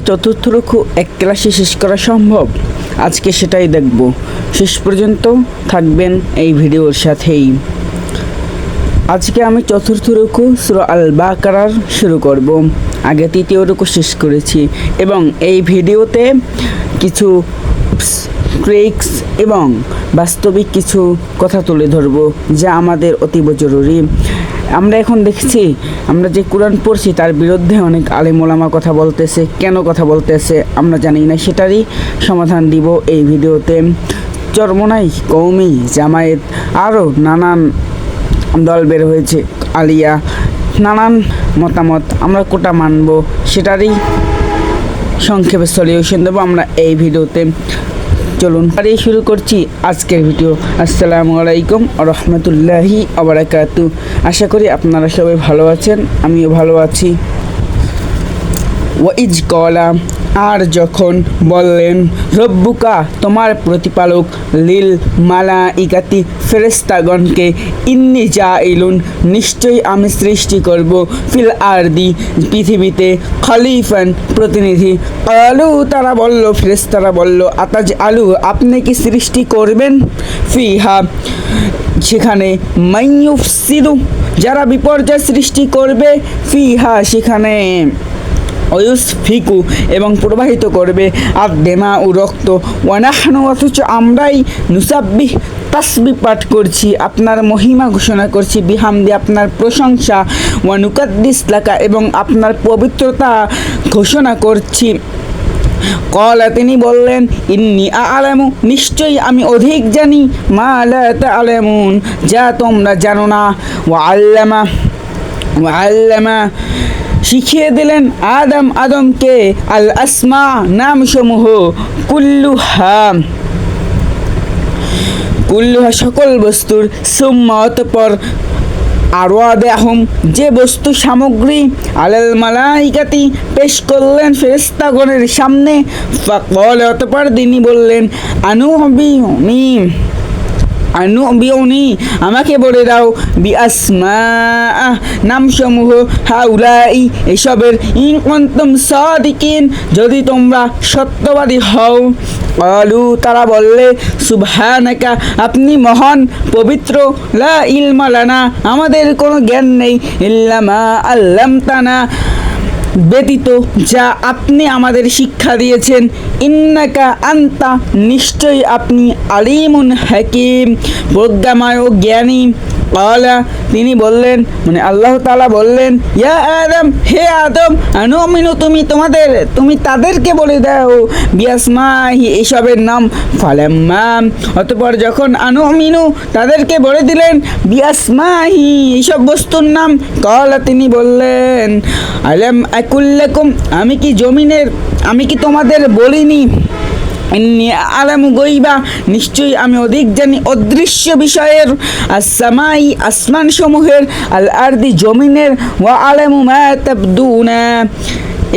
চতুর্থ রুকু এক ক্লাসে শেষ করা সম্ভব? আজকে সেটাই দেখব। শেষ পর্যন্ত থাকবেন এই ভিডিওর সাথেই। আজকে আমি চতুর্থ রুকু সূরা আল বাকারার শুরু করব। আগে তৃতীয় রুকু শেষ করেছি এবং এই ভিডিওতে কিছু ট্রিক্স এবং বাস্তবিক কিছু কথা তুলে ধরব যা আমাদের অতীব জরুরি। আমরা এখন দেখছি, আমরা যে কোরআন পড়ছি তার বিরুদ্ধে অনেক আলেম ওলামা কথা বলতেছে। কেন কথা বলতেছে আমরা জানি না, সেটারই সমাধান দিব এই ভিডিওতে। চরমোনাই, কওমি, জামায়াত, আরও নানান দল বের হয়েছে, আলিয়া, নানান মতামত। আমরা কোটা মানব সেটারই সংক্ষেপে সলিউশন দেবো আমরা এই ভিডিওতে। চলুন আর শুরু করছি আজকের ভিডিও। আসসালামু আলাইকুম রহমতুল্লাহি আবরাকাতু। আশা করি আপনারা সবাই ভালো আছেন, আমিও ভালো আছি। ওয়াইজ কলা, আর যখন বললেন রব্বুকা, তোমার প্রতিপালক, লিল মালাইকাতি, ফেরেশতাগণকে, ইন্নি জাইলুন, নিশ্চয়ই আমি সৃষ্টি করব, ফিল আরদি, পৃথিবীতে, খলিফান, প্রতিনিধি। আলু, তারা বলল, ফেরেশতারা বলল, আতাজ আলু, আপনি কি সৃষ্টি করবেন, ফিহা, সেখানে, মাইয়ুফসিদু, যারা বিপর্যয় সৃষ্টি করবে, ফিহা, সেখানে, অয়ুসফিকু, এবং প্রবাহিত করবে, আর দেমা ও রক্ত, ওয়ানাহনু, অথচ আমরাই, নুসাব্বিহ, তাসবি পাঠ করছি, আপনার মহিমা ঘোষণা করছি, বিহামদি, আপনার প্রশংসা, ওয়ানুকাদ্দিস লাকা, এবং আপনার পবিত্রতা ঘোষণা করছি। কলা, তিনি বললেন, ইন্নি আ'লামু, নিশ্চয়ই আমি অধিক জানি, মা লা তা'লামুন, যা তোমরা জানো না। ওয়াল্লামা, শিখিয়ে দিলেন আদমকে, আল আসমা, নামসমূহ, কুল্লুহা, সকল বস্তুর, সুম্মা, অতঃপর, আরওয়াদাহুম, যে বস্তু সামগ্রী, আলাল মালাইকাতি, পেশ করলেন ফেরেশতাগণের সামনে। ফাকাল, অতঃপর তিনি বললেন, আনুবিউনি, আমাকে বলে দাও, বিআসমা, নামসমূহ, হাউলাই, এসবের, ইন কুনতুম সাদিকিন, যদি তোমরা সত্যবাদী হও। আলু, তারা বললে, সুবহানাকা, আপনি মহান, পবিত্র, লা ইলমা লানা, আমাদের কোনো জ্ঞান নেই, ইল্লা মা আল্লামতানা, ব্যতীত যা আপনি আমাদের শিক্ষা দিয়েছেন। ইন্নাকা আন্তা, নিশ্চয়ই আপনি, আলিমুন হাকিম, প্রজ্ঞাময় ও জ্ঞানী। আলা, তিনি বললেন, মানে আল্লাহ তাআলা বললেন, ইয়া আদম, হে আদম, আনুমিনু, তুমি তাদেরকে বলে দাও, বিআসমাহি, এসবের নাম। ফালাম্মা, অতঃপর যখন, আনুমিনু, তাদেরকে বলে দিলেন, বিআসমাহি, এসব বস্তুর নাম। কলা, তিনি বললেন, আলাম আকুল্লাকুম, আমি কি তোমাদের বলিনি, ইন্নী আ'লামু গায়বা, নিশ্চয়ই আমি অধিক জানি অদৃশ্য বিষয়ের, আস-সামাই, আসমান সমূহের, আল আরদি, জমিনের, ওয়া আ'লামু মা তাবদুনা,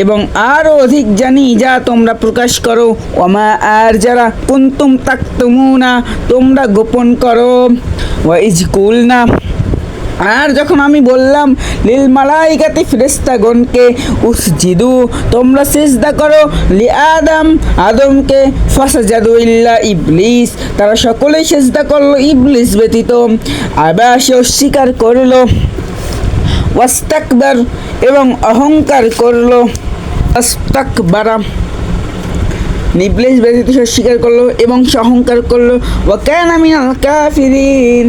এবং আরও অধিক জানি যা তোমরা প্রকাশ করো, ওমা, আর যারা, কুনতুম তাকতুমুনা, তোমরা গোপন করো। ওয়া ইজ কুলনা, আর যখন আমি বললাম, লিল মালাইকাতি, ফেরেশতাগণকে, উসজিদু, তোমরা সিজদা করো, লি আদম, আদমকে, ফাসাজাদু ইল্লা ইবলিস, তারা সকলেই সিজদা করলো ইবলিস ব্যতীত। আবা, সে অস্বীকার করলো, ওয়াস্তাকবার, এবং অহংকার করলো, আস্তাকবারা, ইবলিস ব্যতীত সে অস্বীকার করলো এবং সে অহংকার করলো। ওয়া কানা মিনাল কাফিরিন,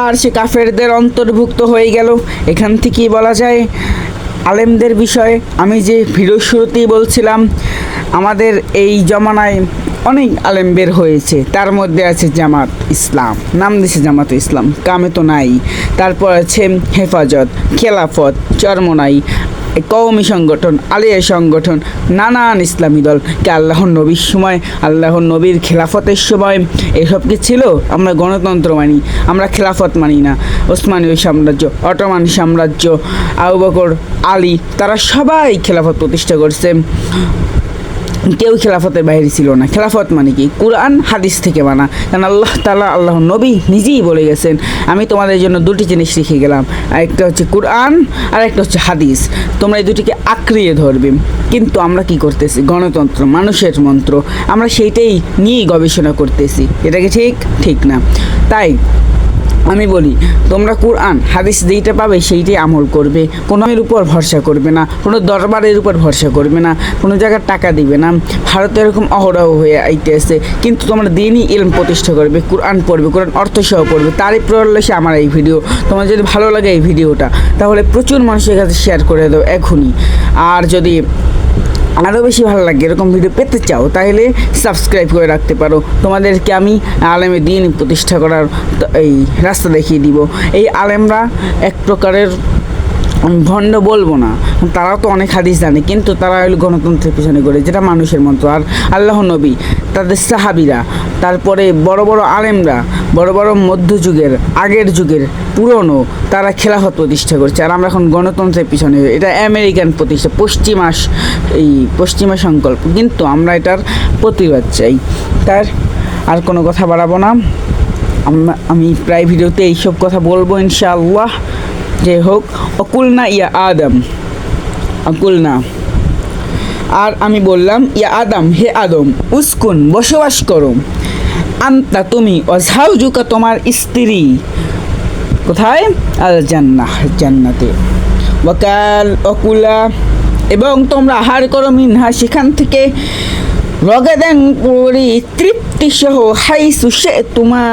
আর সে কাফেরদের অন্তর্ভুক্ত হয়ে গেল। এখান থেকেই বলা যায় আলেমদের বিষয়ে। আমি যে ভিডিও শুরুতেই বলছিলাম, আমাদের এই জমানায় অনেক আলেম বের হয়েছে, তার মধ্যে আছে জামাত ইসলাম, নাম দিয়েছে জামাত ইসলাম, কামে তো নাই। তারপর আছে হেফাজত, খেলাফত, চরমোনাই, কওমি সংগঠন, আলিয়া সংগঠন, নানান ইসলামী দল। কে আল্লাহর নবীর সময়, আল্লাহর নবীর খেলাফতের সময় এসব কি ছিল? আমরা গণতন্ত্র মানি, আমরা খেলাফত মানি না। ওসমানীয় সাম্রাজ্য, অটোমান সাম্রাজ্য, আবু বকর, আলী, তারা সবাই খেলাফত প্রতিষ্ঠা করছে। কেউ খেলাফতের বাইরে ছিল না। খেলাফত মানে কি? কুরআন হাদিস থেকে মানা। কারণ আল্লাহ তাআলা, আল্লাহ নবী নিজেই বলে গেছেন, আমি তোমাদের জন্য দুটি জিনিস শিখে গেলাম, একটা হচ্ছে কুরআন আর একটা হচ্ছে হাদিস, তোমরা এই দুটিকে আঁকড়িয়ে ধরবে। কিন্তু আমরা কি করতেছি? গণতন্ত্র, মানুষের মন্ত্র, আমরা সেইটাই নিয়েই গবেষণা করতেছি। এটা কি ঠিক? ঠিক না। তাই আমি বলি, তোমরা কুরআন হাদিস যেইটা পাবে সেইটাই আমল করবে, কোনোর উপর ভরসা করবে না, কোনো দরবারের উপর ভরসা করবে না, কোনো জায়গায় টাকা দিবে না। ভারতে এরকম অহরহ হয়ে আইতেছে, কিন্তু তোমরা দিনই ইলম প্রতিষ্ঠা করবে, কুরআন পড়বে, কুরআন অর্থসহ পড়বে। তারই প্রয়োজনে আমার এই ভিডিও। তোমার যদি ভালো লাগে এই ভিডিওটা, তাহলে প্রচুর মানুষের কাছে শেয়ার করে দাও এখনই। আর যদি আরও বেশি ভালো লাগে, এরকম ভিডিও পেতে চাও, তাহলে সাবস্ক্রাইব করে রাখতে পারো। তোমাদেরকে আমি আলেমে দিন প্রতিষ্ঠা করার এই রাস্তা দেখিয়ে দিব। এই আলেমরা এক প্রকারের, আমি ভণ্ড বলবো না, তারাও তো অনেক হাদিস জানে, কিন্তু তারা হলো গণতন্ত্রের পিছনে করে, যেটা মানুষের মন্ত্র। আর আল্লাহ নবী, তাদের সাহাবিরা, তারপরে বড় বড় আলেমরা, বড় বড় মধ্যযুগের, আগের যুগের পুরনো, তারা খেলাফত প্রতিষ্ঠা করছে। আর আমরা এখন গণতন্ত্রের পিছনে, এটা আমেরিকান প্রতিষ্ঠা, পশ্চিমা সংকল্প, কিন্তু আমরা এটার প্রতিবাদ চাই। তার আর কোনো কথা বাড়াবো না, আমি প্রায় ভিডিওতে এইসব কথা বলবো ইনশাআল্লাহ। যে হোক, অকুলনা ইয়া আদম, অকুলনা, আর আমি বললাম, ইয়া আদম, হে আদম, উস্কুন, বসবাস করো, আন্তা, তুমি, অঝাউজুকা, তোমার স্ত্রী, কোথায়? আল জান্নাহ, জান্নাতে। ওয়াকাল, অকুলা, এবং তোমরা আহার করো, মিনহা, সেখান থেকে, রগাদান, পরি, তৃপ্তি সহ, হাইসু শি'তুমা,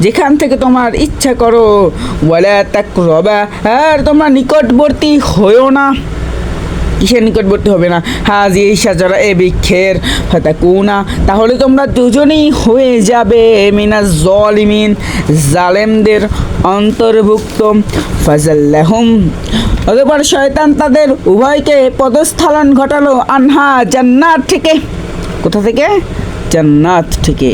যেখান থেকে তোমার ইচ্ছা করো, ওয়ালা তাকরাবা, আর তোমরা নিকটবর্তী হয়েও না। কিসের নিকটবর্তী হবে না? হাজি শাজারা, এ বৃক্ষের, ফাতাকুনা, তাহলে তোমরা দুজনেই হয়ে যাবে, মিনাজ জালিমিন, জালেমদের অন্তর্ভুক্ত। ফাজাল্লাহুম, অতঃপর শয়তান তাদের উভয়কে পদস্খলন ঘটালো, আনহা, জান্নাত থেকে। কোথা থেকে? জান্নাত থেকে।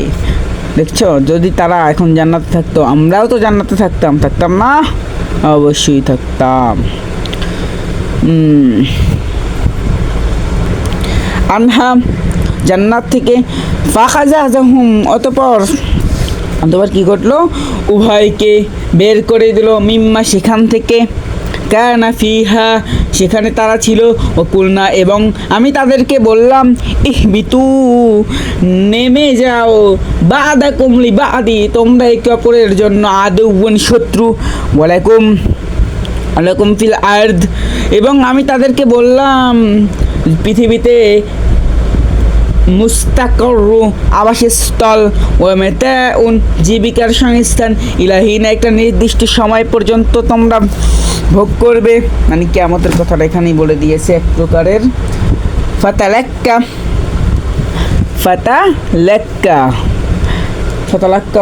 দেখছো, যদি তারা এখন জান্নাতে থাকতো, আমরাও তো জান্নাতে থাকতাম, থাকতাম না? অবশ্যই থাকতাম। আনহা, জান্নাত থেকে, ফাখাযাহুম, অতঃপর কি ঘটলো? উভয়কে বের করে দিল, মিম্মা, সেখান থেকে, কানা ফিহা, সেখানে তারা ছিল, অকুলনা, এবং আমি তাদেরকে বললাম, ইহবিতু, নেমে যাও, বাদাকুম লিবাদি, তোমরা একে অপরের জন্য আদুউন, শত্রু, ওয়ালাকুম, আলাকুম ফিল আরদ, এবং আমি তাদেরকে বললাম, পৃথিবীতে মুস্তাকরু, আবাসস্থল, ও মেতাউন, জীবিকার সংস্থান, ইলাহিনা, একটা নির্দিষ্ট সময় পর্যন্ত তোমরা ভোগ করবে। মানে কিয়ামতের কথাটা এখানেই বলে দিয়েছে এক প্রকারের। ফাতালাক্কা,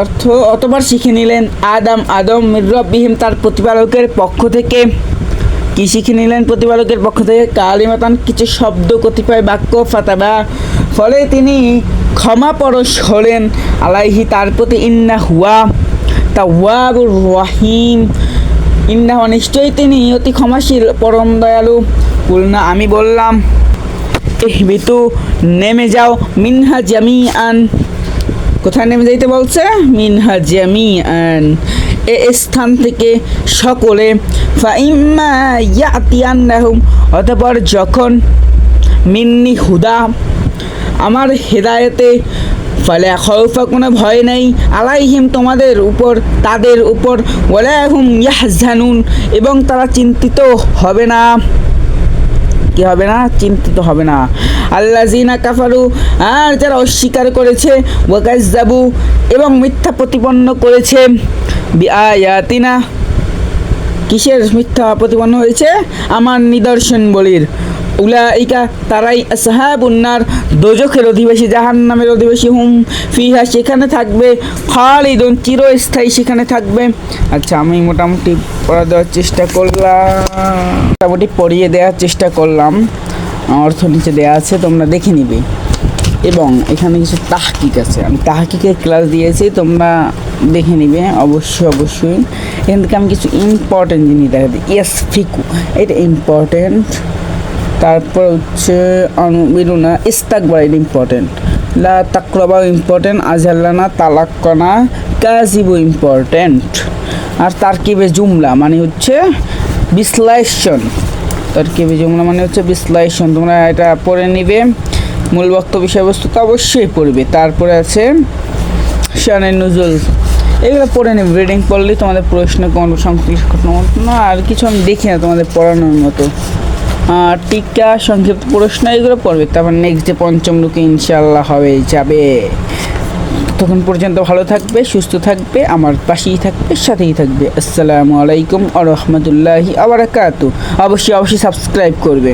অর্থ, অতবার শিখে নিলেন, আদম মির রাব্বিহিম, তার প্রতিপালকের পক্ষ থেকে। কি শিখে নিলেন প্রতিপালকের পক্ষ থেকে? কালিমাতান, কিছু শব্দ, কতিপয় বাক্য, ফাতাবা, ফলে তিনি ক্ষমাপরশ হলেন, আলাইহি, তার প্রতি, ইন্না হুয়া তাওয়াবুর রহিম, ইন্না, নিশ্চয়ই তিনি অতি ক্ষমাশীল, পরম দয়ালু। কুলনা, আমি বললাম, ইহবিতু, নেমে যাও, মিনহা জামিআন, কোথায় নেমে যাইতে বলছে? মিনহা জামিআন, এ স্থান থেকে সকলে, ফাইম্মা ইয়াতিয়ান্নাহুম, অতঃপর যখন, মিন্নি হুদা, আমার হেদায়েতে, ফালা খাউফা, কোনো ভয় নেই, আলাইহিম, তোমাদের উপর, তাদের উপর, ওয়ালা হুম ইয়াহজানুন, এবং তারা চিন্তিত হবে না। কি হবে না? চিন্তিত হবে না। আল্লাযিনা কাফারু, আর যারা অস্বীকার করেছে, ওয়াকাজ্জাবু, এবং মিথ্যা প্রতিপন্ন করেছে, বিআয়াতিনা, কিসের মিথ্যা প্রতিপন্ন হয়েছে? আমার নিদর্শন বলির। উলাইকা, তারাই, আসহাবুন নার, দোজখের অধিবাসী, জাহান্নামের অধিবাসী, হুম ফিহা, সেখানে থাকবে, খালিদুন, চিরস্থায়ী সেখানে থাকবে। আচ্ছা, আমি মোটামুটি পড়িয়ে দেওয়ার চেষ্টা করলাম, অর্থ নিচে দেওয়া আছে, তোমরা দেখে নিবে। এবং এখানে কিছু তাহকিক আছে, আমি তাহকিকের ক্লাস দিয়েছি, তোমরা দেখে নিবে অবশ্যই। এখান থেকে আমি কিছু ইম্পর্টেন্ট জিনিস দেখা দিই। ফিকু, এটা ইম্পর্টেন্ট, তারপর হচ্ছে আনুবিরুনা ইস্তাকবার, এটা ইম্পর্টেন্ট। লা তাকরাবাও ইম্পর্টেন্ট, আজহাল্লানা তালাক্কানা কাজিবু ইম্পর্টেন্ট। আর তারকিবে জুমলা মানে হচ্ছে বিশ্লেষণ, তারকিবে জুমলা মানে হচ্ছে বিশ্লেষণ, তোমরা এটা পড়ে নিবে। মূল বক্তব্য বিষয়বস্তু তো অবশ্যই পড়বে। তারপরে আছে শানে নুজুল, এগুলো পড়ে নেবে, রিডিং পড়লেই তোমাদের প্রশ্ন কোনো সংশ্লিষ্ট না, আর কিছু আমি দেখি না তোমাদের পড়ানোর মতো। টিকা, সংক্ষিপ্ত প্রশ্ন এগুলো পড়বে। তারপর নেক্সট ডে পঞ্চম লোকে ইনশাআল্লাহ হবে যাবে। তখন পর্যন্ত ভালো থাকবে, সুস্থ থাকবে, আমার পাশেই থাকবে, সাথেই থাকবে। আসসালামু আলাইকুম ওয়া রাহমাতুল্লাহি ওয়া বারাকাতুহু। অবশ্যই সাবস্ক্রাইব করবে।